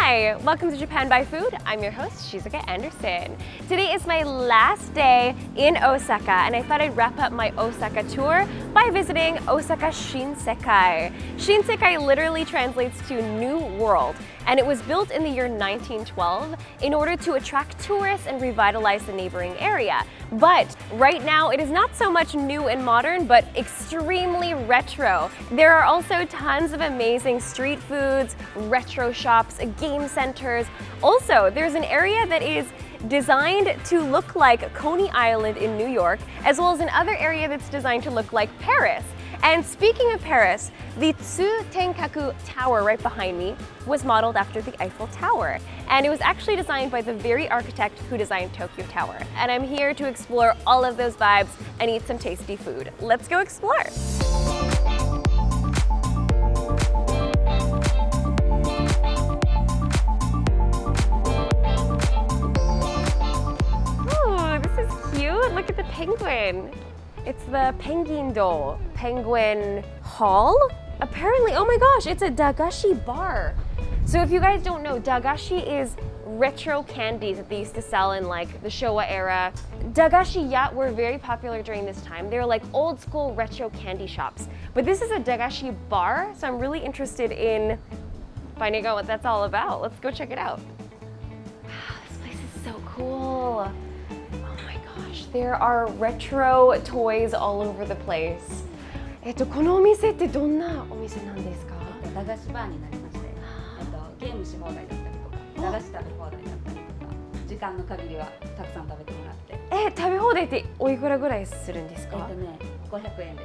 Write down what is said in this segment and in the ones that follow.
Hi, welcome to Japan by Food. I'm your host, Shizuka Anderson. Today is my last day in Osaka, and I thought I'd wrap up my Osaka tour by visiting Osaka Shinsekai. Shinsekai literally translates to New World, and it was built in the year 1912 in order to attract tourists and revitalize the neighboring area. But right now, it is not so much new and modern, but extremely retro. There are also tons of amazing street foods, retro shops, game centers. Also, there's an area that is designed to look like Coney Island in New York, as well as another area that's designed to look like Paris. And speaking of Paris, the Tsuriganeya Tower right behind me was modeled after the Eiffel Tower. And it was actually designed by the very architect who designed Tokyo Tower. And I'm here to explore all of those vibes and eat some tasty food. Let's go explore. Oh, this is cute. Look at the penguin. It's the Penguindo Penguin Hall. Apparently, oh my gosh, it's a Dagashi bar. So if you guys don't know, dagashi is retro candies that they used to sell in like the Showa era. Dagashi-ya were very popular during this time. They were like old school retro candy shops. But this is a Dagashi bar, so I'm really interested in finding out what that's all about. Let's go check it out. Wow, this place is so cool. There are retro toys all over the place. このお店ってどんなお店なんですか？駄菓子バーになりまして、ゲームし放題だったりとか、駄菓子食べ放題だったりとか、時間の限りはたくさん食べてもらって。食べ放題っておいくらぐらいするんですか？500円で。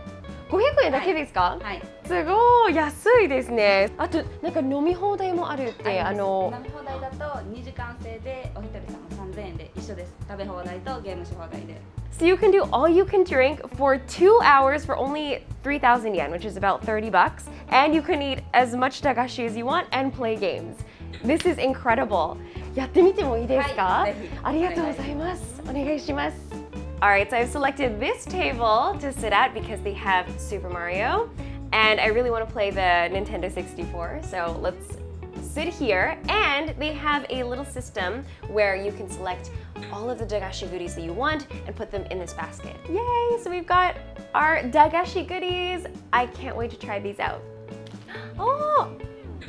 500円だけですか？はい。すごい安いですね。あとなんか飲み放題もあるって。飲み放題だと2時間制でお一人様3000円で一緒です。食べ放題とゲームし放題で。So you can do all you can drink for 2 hours for only 3,000 yen, which is about 30 bucks, and you can eat as much dagashi as you want and play games. This is incredible. やってみてもいいですか？はい、ぜひ。ありがとうございます。お願いします。Alright, so I've selected this table to sit at because they have Super Mario, and I really want to play the Nintendo 64, so let's sit here. And they have a little system where you can select all of the dagashi goodies that you want and put them in this basket. Yay! So we've got our dagashi goodies. I can't wait to try these out. Oh!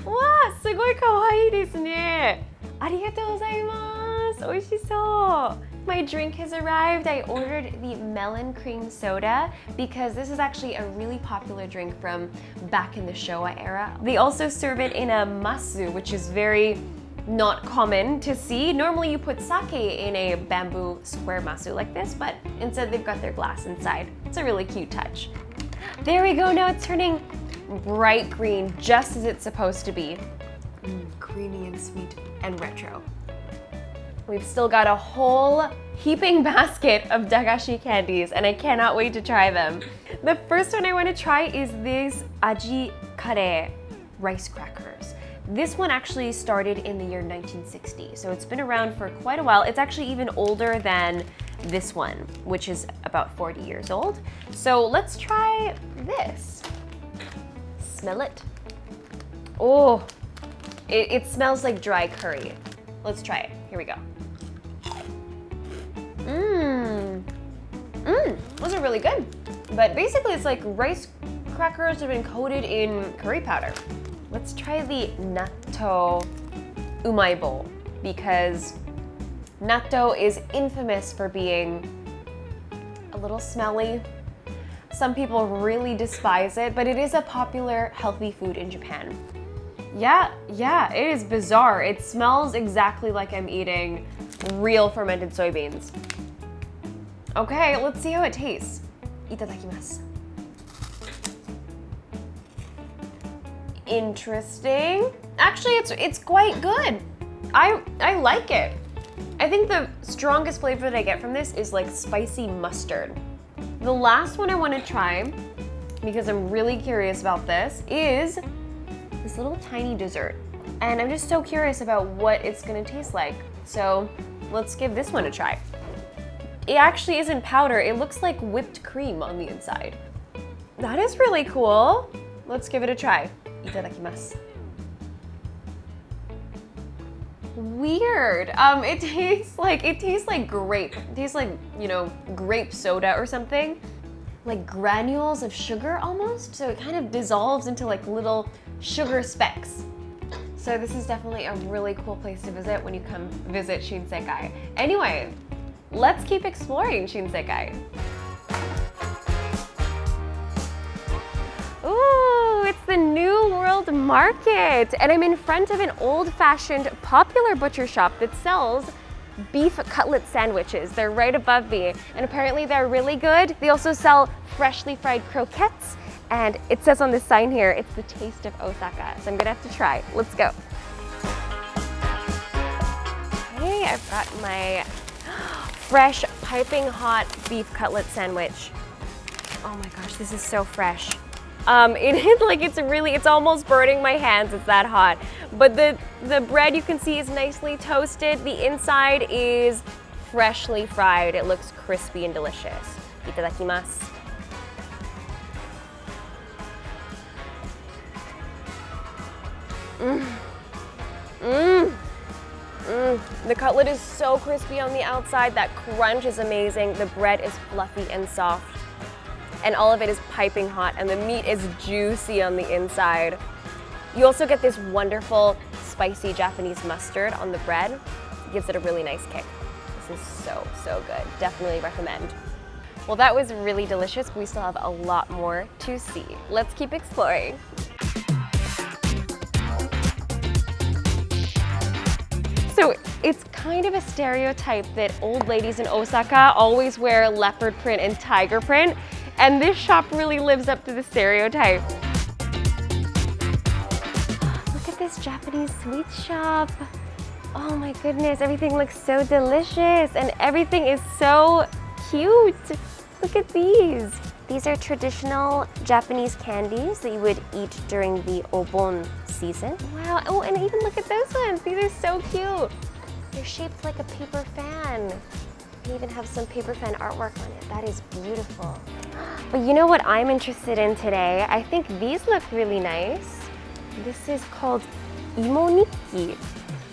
Wow! すごい可愛いですね。ありがとうございます。美味しそう。My drink has arrived. I ordered the melon cream soda because this is actually a really popular drink from back in the Showa era. They also serve it in a masu, which is very not common to see. Normally you put sake in a bamboo square masu like this, but instead they've got their glass inside. It's a really cute touch. There we go. Now it's turning bright green, just as it's supposed to be. Creamy and sweet and retro. We've still got a whole heaping basket of dagashi candies, and I cannot wait to try them. The first one I want to try is these aji kare rice crackers. This one actually started in the year 1960, so it's been around for quite a while. It's actually even older than this one, which is about 40 years old. So let's try this. Smell it. Oh, it smells like dry curry. Let's try it. Here we go. Those are really good. But basically it's like rice crackers that have been coated in curry powder. Let's try the natto umai bowl because natto is infamous for being a little smelly. Some people really despise it, but it is a popular healthy food in Japan. Yeah, it is bizarre. It smells exactly like I'm eating real fermented soybeans. Okay, let's see how it tastes. Itadakimasu. Interesting. Actually, it's quite good. I like it. I think the strongest flavor that I get from this is like spicy mustard. The last one I want to try, because I'm really curious about this, is this little tiny dessert. And I'm just so curious about what it's gonna taste like. So let's give this one a try. It actually isn't powder, it looks like whipped cream on the inside. That is really cool. Let's give it a try. Itadakimasu. weird. It tastes like grape. It tastes like, you know, grape soda or something. Like granules of sugar almost. So it kind of dissolves into like little sugar specks. So this is definitely a really cool place to visit when you come visit Shinsekai. Anyway, let's keep exploring Shinsekai. Ooh, it's the New World Market. And I'm in front of an old-fashioned popular butcher shop that sells beef cutlet sandwiches. They're right above me, and apparently they're really good. They also sell freshly fried croquettes, and it says on the sign here, it's the taste of Osaka. So I'm gonna have to try. Let's go. Okay, I've got my fresh, piping hot beef cutlet sandwich. Oh my gosh, this is so fresh. It is like it's almost burning my hands, it's that hot. But the bread you can see is nicely toasted. The inside is freshly fried. It looks crispy and delicious. Itadakimasu. The cutlet is so crispy on the outside. That crunch is amazing. The bread is fluffy and soft. And all of it is piping hot, and the meat is juicy on the inside. You also get this wonderful spicy Japanese mustard on the bread. It gives it a really nice kick. This is so, so good. Definitely recommend. Well, that was really delicious, but we still have a lot more to see. Let's keep exploring. So it's kind of a stereotype that old ladies in Osaka always wear leopard print and tiger print. And this shop really lives up to the stereotype. Look at this Japanese sweet shop. Oh my goodness, everything looks so delicious and everything is so cute. Look at these. These are traditional Japanese candies that you would eat during the Obon season. Wow, oh, and even look at those ones. These are so cute. They're shaped like a paper fan. You even have some paper fan artwork on it. That is beautiful. But you know what I'm interested in today? I think these look really nice. This is called imo nikki.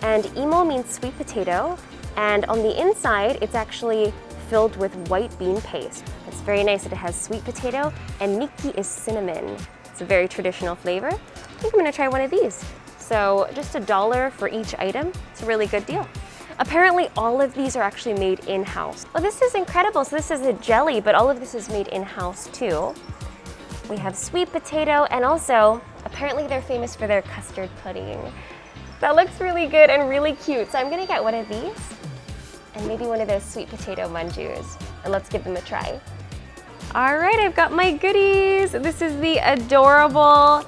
And imo means sweet potato. And on the inside, it's actually filled with white bean paste. It's very nice that it has sweet potato, and nikki is cinnamon. It's a very traditional flavor. I think I'm gonna try one of these. So just $1 for each item. It's a really good deal. Apparently all of these are actually made in-house. Well, this is incredible. So this is a jelly, but all of this is made in-house too. We have sweet potato, and also apparently they're famous for their custard pudding. That looks really good and really cute. So I'm gonna get one of these and maybe one of those sweet potato manjus, and let's give them a try. All right, I've got my goodies. This is the adorable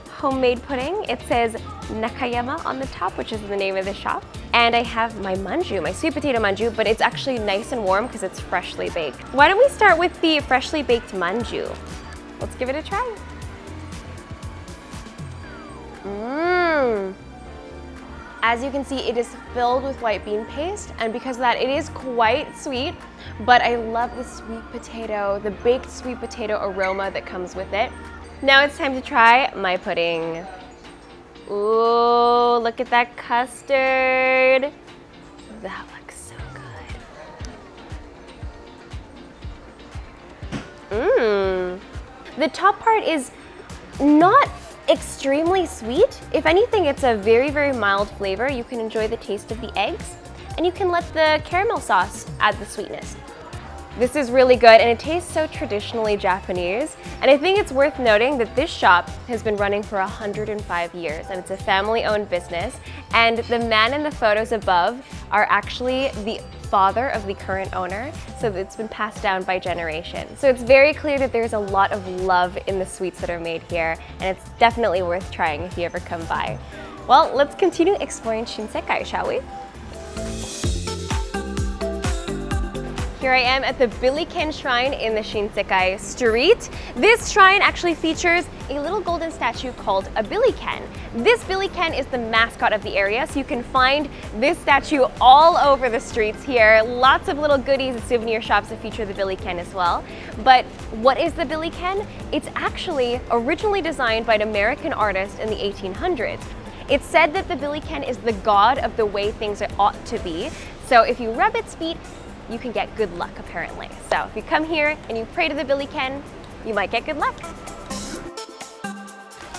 homemade pudding. It says Nakayama on the top, which is the name of the shop. And I have my manju, my sweet potato manju, but it's actually nice and warm because it's freshly baked. Why don't we start with the freshly baked manju? Let's give it a try. As you can see, it is filled with white bean paste, and because of that, it is quite sweet, but I love the sweet potato, the baked sweet potato aroma that comes with it. Now it's time to try my pudding. Ooh, look at that custard. That looks so good. The top part is not extremely sweet. If anything, it's a very, very mild flavor. You can enjoy the taste of the eggs, and you can let the caramel sauce add the sweetness. This is really good, and it tastes so traditionally Japanese. And I think it's worth noting that this shop has been running for 105 years, and it's a family-owned business. And the man in the photos above are actually the father of the current owner, so it's been passed down by generations. So it's very clear that there's a lot of love in the sweets that are made here, and it's definitely worth trying if you ever come by. Well, let's continue exploring Shinsekai, shall we? Here I am at the Billiken Shrine in the Shinsekai street. This shrine actually features a little golden statue called a Billiken. This Billiken is the mascot of the area, so you can find this statue all over the streets here. Lots of little goodies and souvenir shops that feature the Billiken as well. But what is the Billiken? It's actually originally designed by an American artist in the 1800s. It's said that the Billiken is the god of the way things ought to be. So if you rub its feet, you can get good luck apparently. So if you come here and you pray to the Billiken, you might get good luck.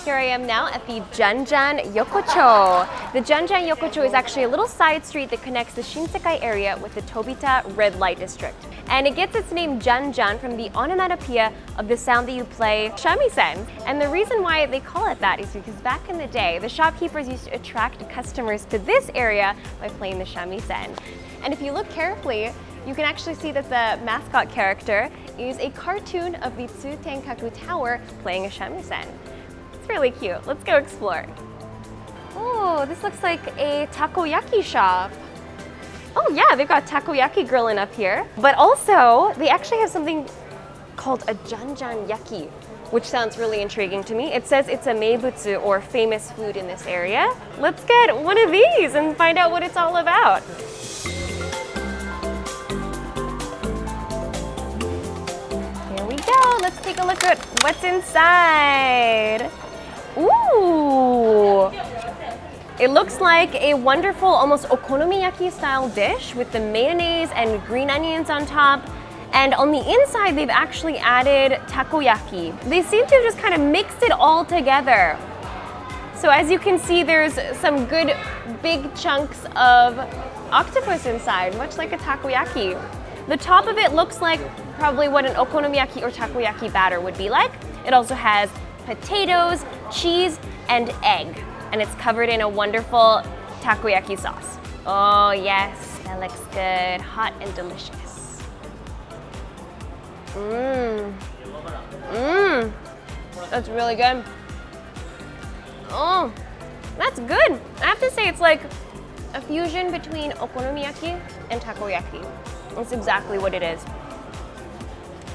Here I am now at the Janjan Yokocho. The Janjan Yokocho is actually a little side street that connects the Shinsekai area with the Tobita red light district. And it gets its name Janjan from the onomatopoeia of the sound that you play, shamisen. And the reason why they call it that is because back in the day, the shopkeepers used to attract customers to this area by playing the shamisen. And if you look carefully, you can actually see that the mascot character is a cartoon of the Tsutenkaku Tower playing a shamisen. It's really cute. Let's go explore. Oh, this looks like a takoyaki shop. Oh yeah, they've got takoyaki grilling up here. But also, they actually have something called a janjan yaki, which sounds really intriguing to me. It says it's a meibutsu, or famous food in this area. Let's get one of these and find out what it's all about. Here we go. Let's take a look at what's inside. Ooh! It looks like a wonderful, almost okonomiyaki style dish with the mayonnaise and green onions on top. And on the inside, they've actually added takoyaki. They seem to have just kind of mixed it all together. So as you can see, there's some good big chunks of octopus inside, much like a takoyaki. The top of it looks like probably what an okonomiyaki or takoyaki batter would be like. It also has potatoes, cheese, and egg. And it's covered in a wonderful takoyaki sauce. Oh yes, that looks good. Hot and delicious. That's really good. Oh, that's good. I have to say it's like a fusion between okonomiyaki and takoyaki. That's exactly what it is.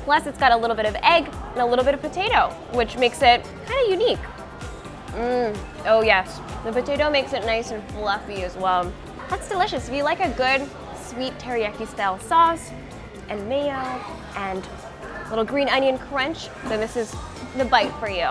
Plus it's got a little bit of egg and a little bit of potato, which makes it kind of unique. Oh yes, the potato makes it nice and fluffy as well. That's delicious. If you like a good sweet teriyaki style sauce and mayo and a little green onion crunch, then this is the bite for you.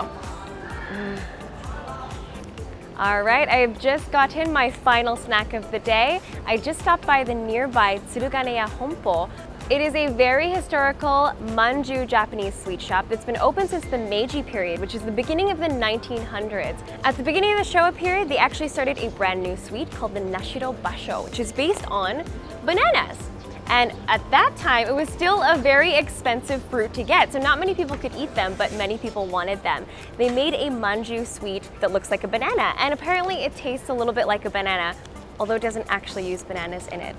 All right, I've just gotten my final snack of the day. I just stopped by the nearby Tsuriganeya Honpo. It is a very historical manju Japanese sweet shop that's been open since the Meiji period, which is the beginning of the 1900s. At the beginning of the Showa period, they actually started a brand new sweet called the Nashiro Basho, which is based on bananas. And at that time, it was still a very expensive fruit to get, so not many people could eat them, but many people wanted them. They made a manju sweet that looks like a banana, and apparently it tastes a little bit like a banana, although it doesn't actually use bananas in it.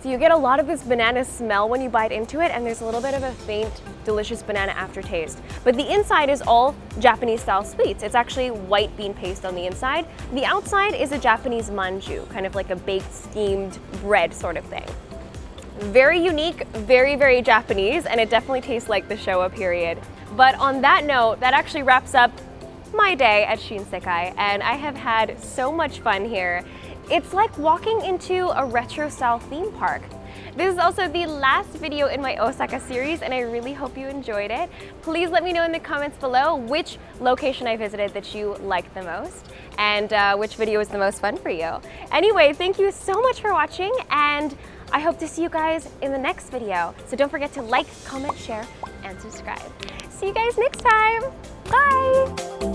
So you get a lot of this banana smell when you bite into it, and there's a little bit of a faint, delicious banana aftertaste. But the inside is all Japanese style sweets. It's actually white bean paste on the inside. The outside is a Japanese manju, kind of like a baked steamed bread sort of thing. Very unique, very, very Japanese, and it definitely tastes like the Showa period. But on that note, that actually wraps up my day at Shinsekai, and I have had so much fun here. It's like walking into a retro style theme park. This is also the last video in my Osaka series, and I really hope you enjoyed it. Please let me know in the comments below which location I visited that you liked the most, and which video was the most fun for you. Anyway, thank you so much for watching, and I hope to see you guys in the next video. So don't forget to like, comment, share, and subscribe. See you guys next time. Bye!